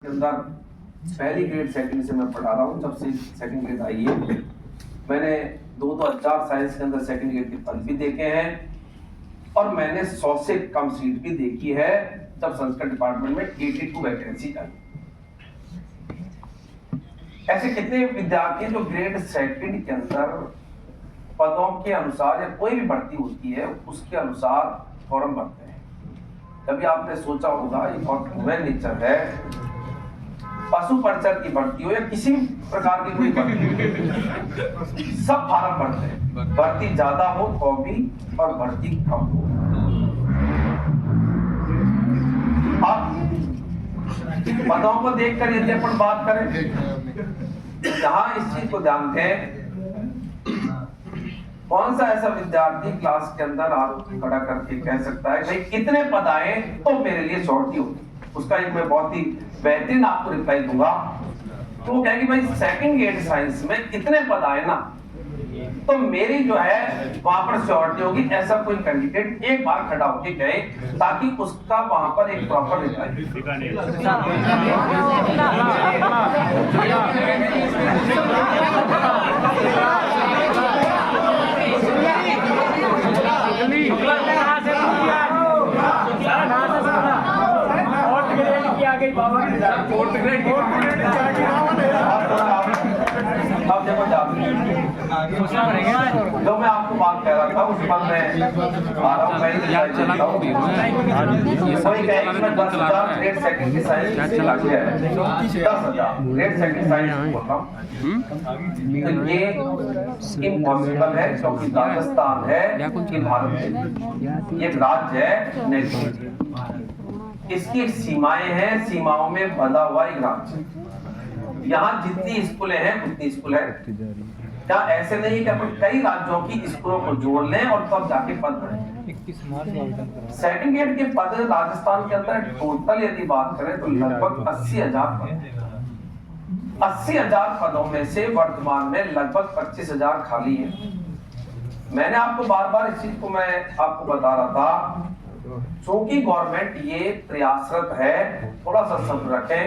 के अंदर पहली ग्रेड सेकंड से मैं पढ़ा रहा हूँ। जब से सेकंड ग्रेड आई है मैंने 2004 साइंस के अंदर सेकंड ग्रेड के पद भी देखे हैं और मैंने 100 से कम सीट भी देखी है जब संस्कृत डिपार्टमेंट में 82 वैकेंसी आई। ऐसे कितने विद्यार्थी जो ग्रेड सेकंड के अंदर पदों के अनुसार या कोई भी भर्ती होती है उसके अनुसार फॉर्म भरते हैं। कभी आपने सोचा होगा ये बहुत ह्यूमन नेचर है, पशु परिचर की भर्ती हो या किसी प्रकार की कोई भर्ती सब फार्म भरते हैं, भर्ती ज्यादा हो तो भी और भर्ती कम हो। आप पदों को देखकर यदि अपन बात करें, जहां इस चीज को ध्यान दें, कौन सा ऐसा विद्यार्थी क्लास के अंदर हाथ खड़ा करके कह सकता है भाई कितने पद आए तो मेरे लिए शॉर्टी होगी? उसका एक मैं बहुत ही बेहतरीन आपको रिप्लाई दूंगा। तो वो कहेगी भाई सेकंड ग्रेड साइंस में कितने पद आए ना तो मेरी जो है वहां पर शॉर्टी होगी। ऐसा कोई कैंडिडेट एक बार खड़ा होके कहे ताकि उसका वहां पर एक प्रॉपर रिप्लाई। अब देखो जो मैं आपको बात कह रहा था उस पर मैं आ रहा हूँ। कोई कहे कि मैं 10,000 ग्रेड सेकंड की साइंस से लग गया है, 10,000 ग्रेड सेकंड साइंस बोल रहा हूँ, तो ये इम्पॉसिबल है क्योंकि राजस्थान है कि भारत ये राज्य है नहीं, इसकी सीमाएं हैं, सीमाओं में बंधा हुआ एक राज्य। यहाँ जितनी स्कूलें हैं उतनी स्कूल है। क्या ऐसे नहीं कि अपन कई राज्यों की स्कूलों को जोड़ लें और तब जाके पद बढ़े? सेकंड ग्रेड के पद राजस्थान के अंदर टोटल यदि बात करें तो लगभग 80,000 पद। 80,000 पदों में से वर्तमान में लगभग 25,000 खाली है। मैंने आपको बार बार इस चीज को मैं आपको बता रहा था, चूंकि गवर्नमेंट ये प्रयासरत है, थोड़ा सा सब्र रखें।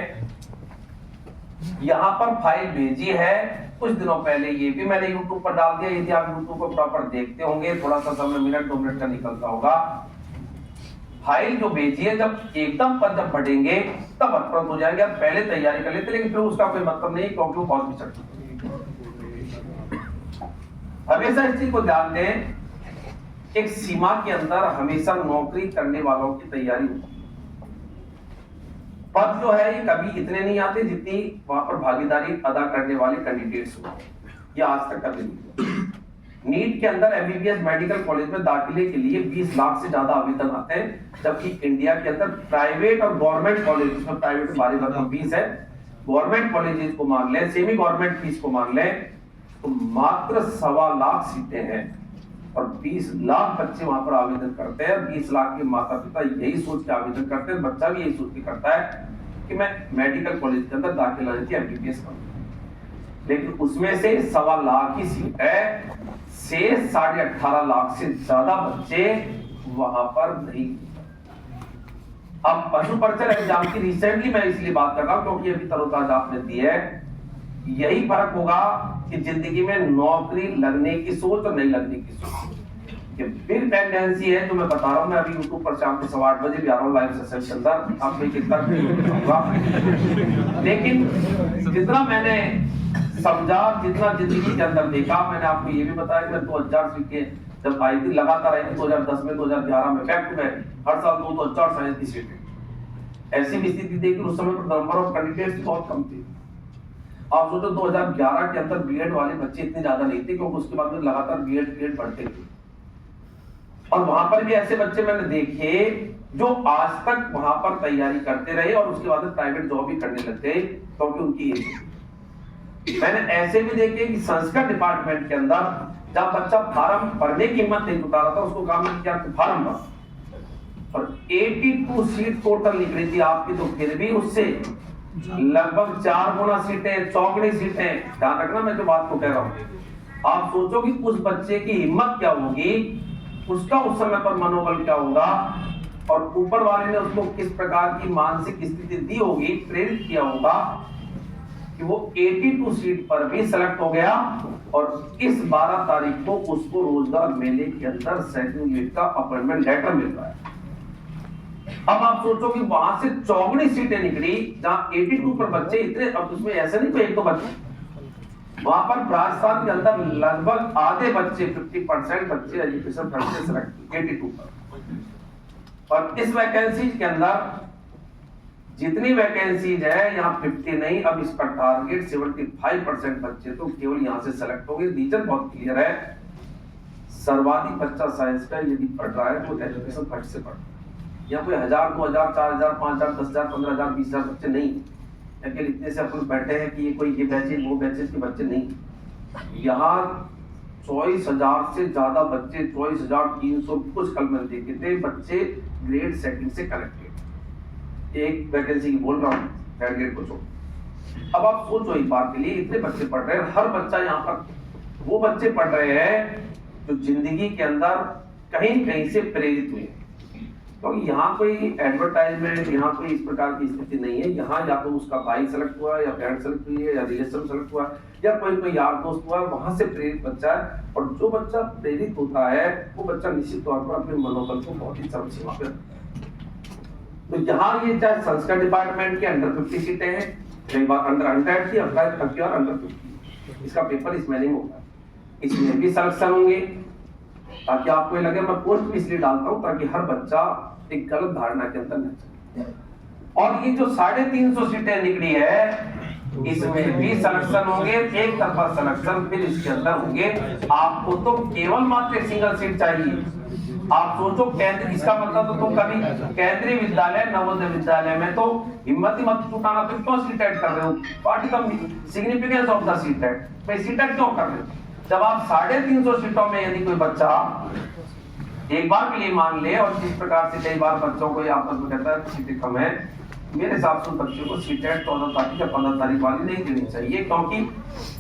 यहाँ पर फाइल भेजी है कुछ दिनों पहले, ये भी मैंने YouTube पर डाल दिया। यदि आप YouTube को प्रॉपर देखते होंगे, थोड़ा सा समय मिनट 2 मिनट का निकलता होगा, फाइल जो भेजी है जब एकदम पद जब बढ़ेंगे तब अपलोड हो जाएंगे। आप पहले तैयारी कर लेते, लेकिन फिर उसका कोई मतलब नहीं क्योंकि वो बहुत भी सकती। हमेशा इस चीज को ध्यान दें, एक सीमा के अंदर हमेशा नौकरी करने वालों की तैयारी होती है। पद जो है ये कभी इतने नहीं आते जितनी वहां पर भागीदारी अदा करने वाले कैंडिडेट्स हो, ये आज तक कभी नहीं। नीट के अंदर एमबीबीएस मेडिकल कॉलेज में दाखिले के लिए 20 लाख से ज्यादा आवेदन आते हैं, जबकि इंडिया के अंदर प्राइवेट और गवर्नमेंट कॉलेज, इसमें प्राइवेट 12,20 है, गवर्नमेंट कॉलेजेस को मान लें, सेमी गवर्नमेंट फीस को मान लें तो मात्र 1.25 लाख सीटें हैं और 20 लाख बच्चे वहां पर आवेदन करते हैं। 20 लाख के माता पिता यही सोच के आवेदन करते हैं, बच्चा भी यही सोच के करता है कि मैं मेडिकल कॉलेज के अंदर दाखिला लेके एमबीबीएस करूं, लेकिन उसमें से 1.25 लाख ही सीट है, से 18.5 लाख से ज्यादा बच्चे वहां पर नहीं। अब पशु परिचर एग्जाम की रिसेंटली मैं इसलिए बात कर रहा हूं क्योंकि अभी तरोताजा आपने दी है। यही फर्क होगा कि जिंदगी में नौकरी लगने की सोच और नहीं लगने की सोच, ये फिर टेंडेंसी है जो मैं बता रहा हूँ। मैं अभी YouTube पर शाम के 8:15 बजे भी आ रहा हूँ लाइव सेशन के अंदर, आपको कितना होगा, लेकिन जितना मैंने समझा, जितना जिंदगी के अंदर देखा, मैंने आपको ये भी बताया कि मैं 2000 सीटें जब आई थी लगातार आई थी, 2010 में 2011 में बैक टू बैक हर साल 2004 साइंस की सीटें। ऐसी भी स्थिथि देखी उस समय पर नंबर ऑफ कैंडिडेट्स बहुत कम थे। आप सोचो 2011 के अंदर बीएड वाले बच्चे इतने ज्यादा नहीं थे क्योंकि उसके बाद में लगातार बीएड बढ़ते थे, और वहां पर भी ऐसे बच्चे मैंने देखे जो आज तक वहां पर तैयारी करते रहे और उसके बाद प्राइवेट जॉब भी करने लग गए क्योंकि उनकी एज। मैंने ऐसे भी देखे कि संस्कृत डिपार्टमेंट के अंदर जब बच्चा फार्म भरने की हिम्मत नहीं जुटा रहा था, उसको काम नहीं किया तो फार्म भर, और 82 सीट टोटल निकली थी आपकी, तो फिर भी उससे लगभग 4 गुना सीटें, चौगुनी सीटें। ध्यान रखना मैं जो बात को कह रहा हूं, आप सोचो कि उस बच्चे की हिम्मत क्या होगी, उसका उस समय पर मनोबल क्या होगा और ऊपर वाले ने उसको किस प्रकार की मानसिक स्थिति दी होगी, प्रेरित किया होगा कि वो 82 सीट पर भी सेलेक्ट हो गया और इस 12 तारीख को उसको रोजगार मेले के अंदर सेकंड ग्रेड का अपॉइंटमेंट लेटर मिल रहा है। अब आप सोचो कि वहां से 54 सीटें निकली जहां 82 पर बच्चे इतने, अब उसमें ऐसे नहीं कोई एक तो बच्चे, वहां पर राजस्थान के अंदर लगभग आधे बच्चे 50% बच्चे एजुकेशन फंड से सेलेक्ट 82 पर। और इस वैकेंसी के अंदर जितनी वैकेंसीज है यहाँ 50 नहीं, अब इसका टारगेट 75% बच्चे तो केवल यहाँ से सेलेक्ट हो गए। रीजन बहुत क्लियर है, सर्वाधिक बच्चा साइंस का यदि पढ़ रहा है तो एजुकेशन फंड से पढ़, यहाँ कोई 1000, 2000, 4000, 5000, 10000, 15000, 20000 बच्चे नहीं, लेकिन इतने से अपन बैठे हैं कि ये कोई ये बैचेज वो बैचेज के बच्चे नहीं। यहाँ 24,000 से ज्यादा बच्चे, 24,300 कुछ कल मैंने देखे थे बच्चे ग्रेड सेकंड से कनेक्टेड, एक वैकेंसी की बोल रहा हूँ, थर्ड ग्रेड को छोड़। अब आप सोचो एक बार के लिए इतने बच्चे पढ़ रहे हैं, हर बच्चा यहाँ पर वो बच्चे पढ़ रहे हैं जो जिंदगी के अंदर कहीं कहीं से प्रेरित हुए, क्योंकि तो यहाँ कोई एडवर्टाइजमेंट, यहाँ कोई इस प्रकार की स्थिति नहीं है। यहाँ या तो उसका भाई सेलेक्ट हुआ, या फ्रेंड सेलेक्ट हुई है, या रिलेशन सेलेक्ट हुआ, या कोई यार दोस्त हुआ, वहां से प्रेरित बच्चा है। और जो बच्चा प्रेरित होता है वो बच्चा निश्चित तौर पर अपने मनोबल को बहुत ही चरम सीमा पे। तो यहाँ ये चाहे संस्कृत डिपार्टमेंट के अंडर 50 सीटें हैं, कई बार अंडर 100 थी, और अंडर 50, इसका पेपर इसमें नहीं होगा, इसमें भी सिलेक्शन होंगे। ताकि आपको ये लगे मैं पोस्ट भी इसलिए डालता हूं ताकि हर बच्चा एक गलत धारणा के अंदर न जाए। और ये जो 350 सीटें निकली है इसमें भी सिलेक्शन होंगे, एक तरफा सिलेक्शन, फिर इसके अंदर होंगे। आपको तो केवल मात्र एक सिंगल सीट चाहिए। आप सोचो केंद्र, इसका मतलब तो तुम कभी केंद्रीय विद्यालय, नवोदय विद्यालय में तो हिम्मत ही मत जुटाना, फिर क्यों सीट ऐड कर रहे हो? What is the significance of the seat add? भाई सीट ऐड क्यों कर रहे हो? जब आप 350 सीटों में यदि कोई बच्चा एक बार के लिए मान ले, और जिस प्रकार से कई बार बच्चों को आपस में कहता है सीटें कम है, मेरे हिसाब से बच्चों को सीटें 14 तारीख या 15 तारीख वाली नहीं देनी चाहिए, क्योंकि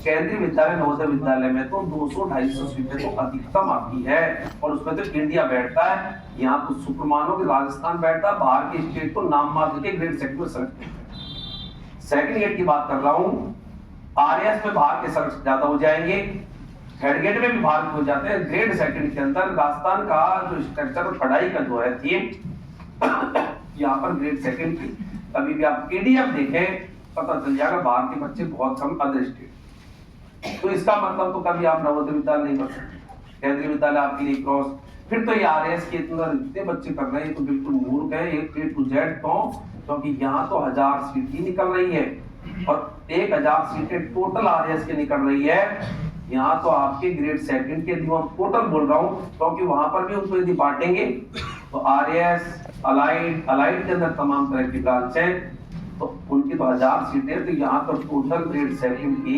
केंद्रीय विद्यालय, नवोदय विद्यालय में तो 200-250 सीटें तो अधिकतम आती है, और उसमें तो इंडिया बैठता है। यहाँ तो सुपर मानो कि राजस्थान बैठता है, बाहर के स्टेट को नाम मात्र के ग्रेड सेकंड में सेकंड ग्रेड की बात कर रहा हूँ। आरएस में बाहर के सब्जेक्ट ज्यादा हो जाएंगे, थर्ड ग्रेड में भी बाहर हो जाते हैं। ग्रेड सेकंड के अंदर राजस्थान का जो स्ट्रक्चर पढ़ाई का जो है थीम, यहाँ पर ग्रेड सेकंड की कभी भी आप पीडीएफ देखें पता चल जाएगा बाहर के बच्चे बहुत कम, अदर स्टेट। तो इसका मतलब तो कभी आप नवोदय विद्यालय नहीं कर सकते, केंद्रीय विद्यालय आपके लिए क्रॉस। फिर तो ये आरएस के इतने बच्चे कर रहे हैं तो बिल्कुल मूर्ख है, एक A to Z क्योंकि यहाँ तो 1000 सीट ही निकल रही है, और 1000 सीटें टोटल आरएस के निकल रही है। यहाँ तो आपके ग्रेड सेकंड के टोटल बोल रहा हूँ, क्योंकि वहां पर भी उनको यदि बांटेंगे तो आरएस, अलाइड के अंदर तमाम तरह की ब्रांच है, तो उनकी तो 1000 सीटें, तो यहाँ तो टोटल ग्रेड सेकंड की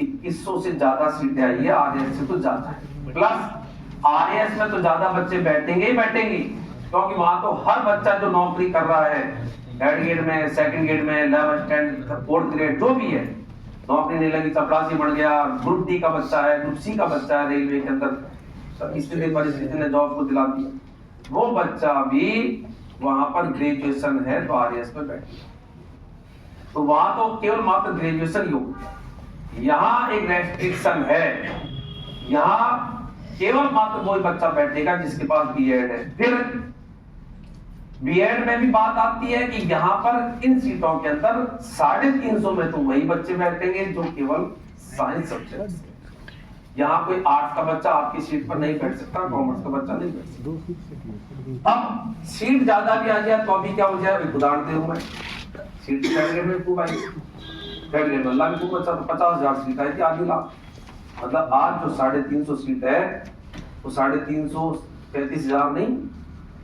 2100 से ज्यादा सीटें आई है, आरएस से तो ज्यादा है। प्लस आरएस में तो ज्यादा बच्चे बैठेंगे ही बैठेंगे, क्योंकि वहां तो हर बच्चा जो नौकरी कर रहा है, थर्ड ग्रेड में, सेकंड ग्रेड में, 11th, 10th, 4th ग्रेड जो भी है, नौकरी नहीं लगी, चपरासी बढ़ गया, ग्रुप डी का बच्चा है, ग्रुप सी का बच्चा है, रेलवे के अंदर स्थिति परिस्थिति ने जॉब को दिला दिया, वो बच्चा भी वहां पर ग्रेजुएशन है तो आरएस में बैठे, तो वहां तो केवल मात्र ग्रेजुएशन योग्य। यहाँ एक रेस्ट्रिक्शन है, यहाँ केवल मात्र वही बच्चा बैठेगा जिसके पास बीएड है। फिर बीएड में भी बात आती है कि यहाँ पर इन सीटों के अंदर 350 में तो वही बच्चे बैठेंगे जो केवल साइंस सब्जेक्ट। यहाँ कोई आर्ट्स का बच्चा आपकी सीट पर नहीं बैठ सकता, कॉमर्स का बच्चा नहीं बैठ सकता। अब सीट ज्यादा भी आ जाए तो अभी क्या हो जाए, उदाहरण दे मैं, सीट में खूब आई, थर्ड ग्रेड में भी खूब बच्चा, तो 50,000 सीट आई थी, आधी लाख। मतलब आज जो 350 सीट है वो 350, 35,000 नहीं,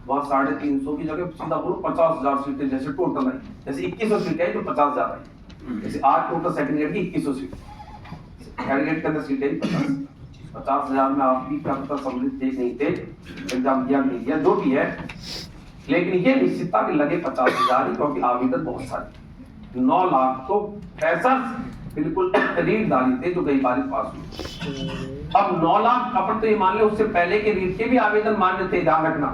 वहां 350 की जगह सीधा बोलो 50,000 सीटें जैसे टोटल है, जैसे 2100 सीटें है जो 50,000 है, जैसे आज टोटल सेकंड ग्रेड की 2100 सीट, थर्ड ग्रेड के अंदर सीटें 50,000 में आप भी क्या पता सम्मिलित थे नहीं थे, एग्जाम दिया नहीं दिया जो भी है, लेकिन ये निश्चितता कि लगे 50,000 ही, क्योंकि आवेदन बहुत सारे, 9 लाख तो फ्रेशर्स बिल्कुल रीड डाली थे जो कई बार पास हुए। अब 9 लाख अपन तो ये मान ले उससे पहले के रीड के भी आवेदन मान्य थे, ध्यान रखना,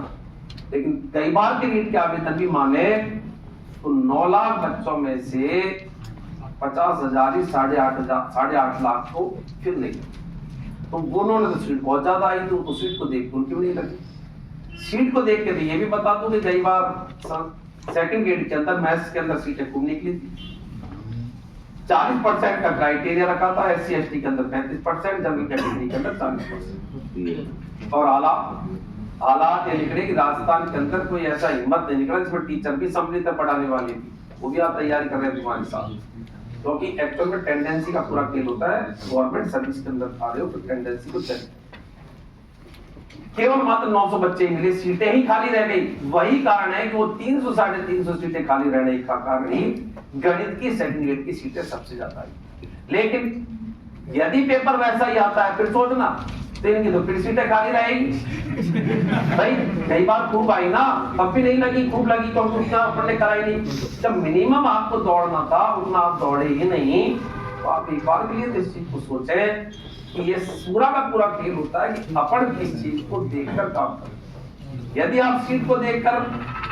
लेकिन कई बार की नीट के आवेदन भी माने तो 9 लाख बच्चों में से 50,000 ही 8.5 लाख को फिर नहीं, तो उन्होंने तो सीट बहुत ज्यादा आई, तो सीट को देख उनकी भी नहीं लगी। सीट को देख के तो ये भी बता दूं कि कई बार सेकंड ग्रेड के अंदर मैथ्स के अंदर सीटें खूब निकली थी। 40% का क्राइटेरिया रखा था, SC ST के अंदर 35%, जनरल कैटेगरी के अंदर 40%। और हालात ये निकले कि राजस्थान के अंदर कोई ऐसा हिम्मत नहीं निकला जिसमें टीचर भी सम्मिलित है पढ़ाने वाली थी, वो भी आप तैयारी कर रहे हैं तुम्हारे साथ, क्योंकि एक्चुअल में टेंडेंसी का पूरा खेल होता है। गवर्नमेंट सर्विस के अंदर आ रहे हो तो टेंडेंसी को चेक, केवल मात्र 900 बच्चे मिले, सीटें ही खाली रह गई। वही कारण है कि वो 300 साढ़े 300 सीटें खाली रहने का कारण ही गणित की सेकंड ग्रेड की सीटें सबसे ज्यादा आई। लेकिन यदि पेपर वैसा ही आता है फिर सोचना तो इनकी तो फिर सीटें खाली रहेगी। भाई कई बार खूब आई ना, तब भी नहीं लगी, खूब लगी तो उतना पढ़ने कराई नहीं। जब मिनिमम आपको दौड़ना था उतना आप दौड़े ही नहीं, तो आप एक बार के लिए इस चीज को सोचे कि ये पूरा का पूरा खेल होता है कि अपन किस चीज को देखकर काम करें। यदि आप सीट को देखकर,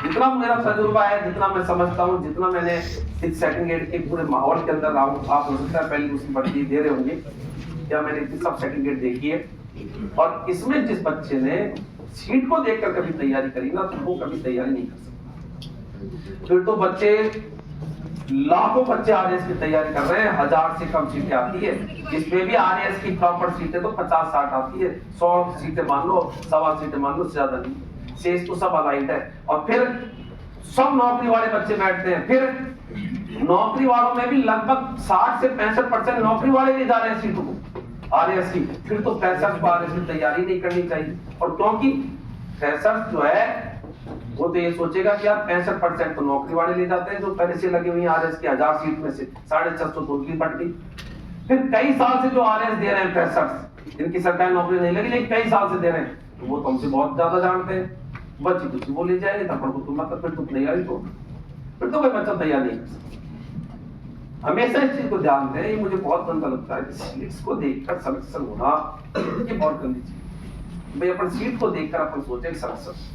जितना मेरा तजुर्बा है, जितना मैं समझता हूँ, जितना मैंने इस सेकंड ग्रेड के पूरे माहौल के अंदर रहा हूँ, आप हो सकता है पहली दूसरी भर्ती दे रहे होंगे, क्या मैंने इतनी सब सेकंड ग्रेड देखी है, और इसमें जिस बच्चे ने सीट को देखकर कभी तैयारी करी ना, तो वो कभी तैयारी नहीं कर सकता। फिर तो बच्चे लाखों बच्चे आरएस की तैयारी कर रहे हैं, 1000 से कम सीटें आती है, जिसमें भी आरएस की प्रॉपर सीटें तो 50-60 आती है, 100 सीटें मान लो, 1.25 सीटें मान लो, ज्यादा नहीं, शेष तो सब अलाइड है। और फिर सब नौकरी वाले बच्चे बैठते हैं, फिर नौकरी वालों में भी लगभग 60 से 65% नौकरी वाले ले जा रहे हैं सीटों को आरएस की। फिर तो फ्रेशर्स को आरएस की तैयारी नहीं करनी चाहिए, और क्योंकि फ्रेशर्स जो है वो तो ये सोचेगा कि यार 65% तो नौकरी वाले ले जाते हैं, जो पहले से लगे हुए हैं आरएस की 1000 सीट में से 650 तो उनकी पट गई। फिर कई साल से जो आरएस दे रहे हैं फ्रेशर्स, जिनकी सरकारी नौकरी नहीं लगी लेकिन कई साल से दे रहे हैं, तो वो तो हमसे बहुत ज्यादा जानते हैं। बच्चे कुछ वो ले जाएंगे, तब को तुम मतलब फिर तुम तैयारी तो फिर तो कोई बच्चा तैयार नहीं कर सकता। हमेशा इस चीज को ध्यान दें, ये मुझे बहुत गंदा लगता है कि सीट्स को देखकर सिलेक्शन होना ये बहुत गंदी चीज। भाई अपन सीट को देखकर अपन सोचे सिलेक्शन।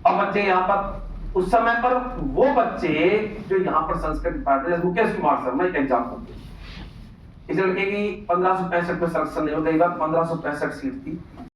अब बच्चे यहाँ पर उस समय पर वो बच्चे जो यहाँ पर संस्कृत डिपार्टमेंट, मुकेश कुमार सर, मैं एक एग्जाम्पल दूं, इस लड़के की 1565 में सिलेक्शन नहीं हो गई, 1565 सीट थी,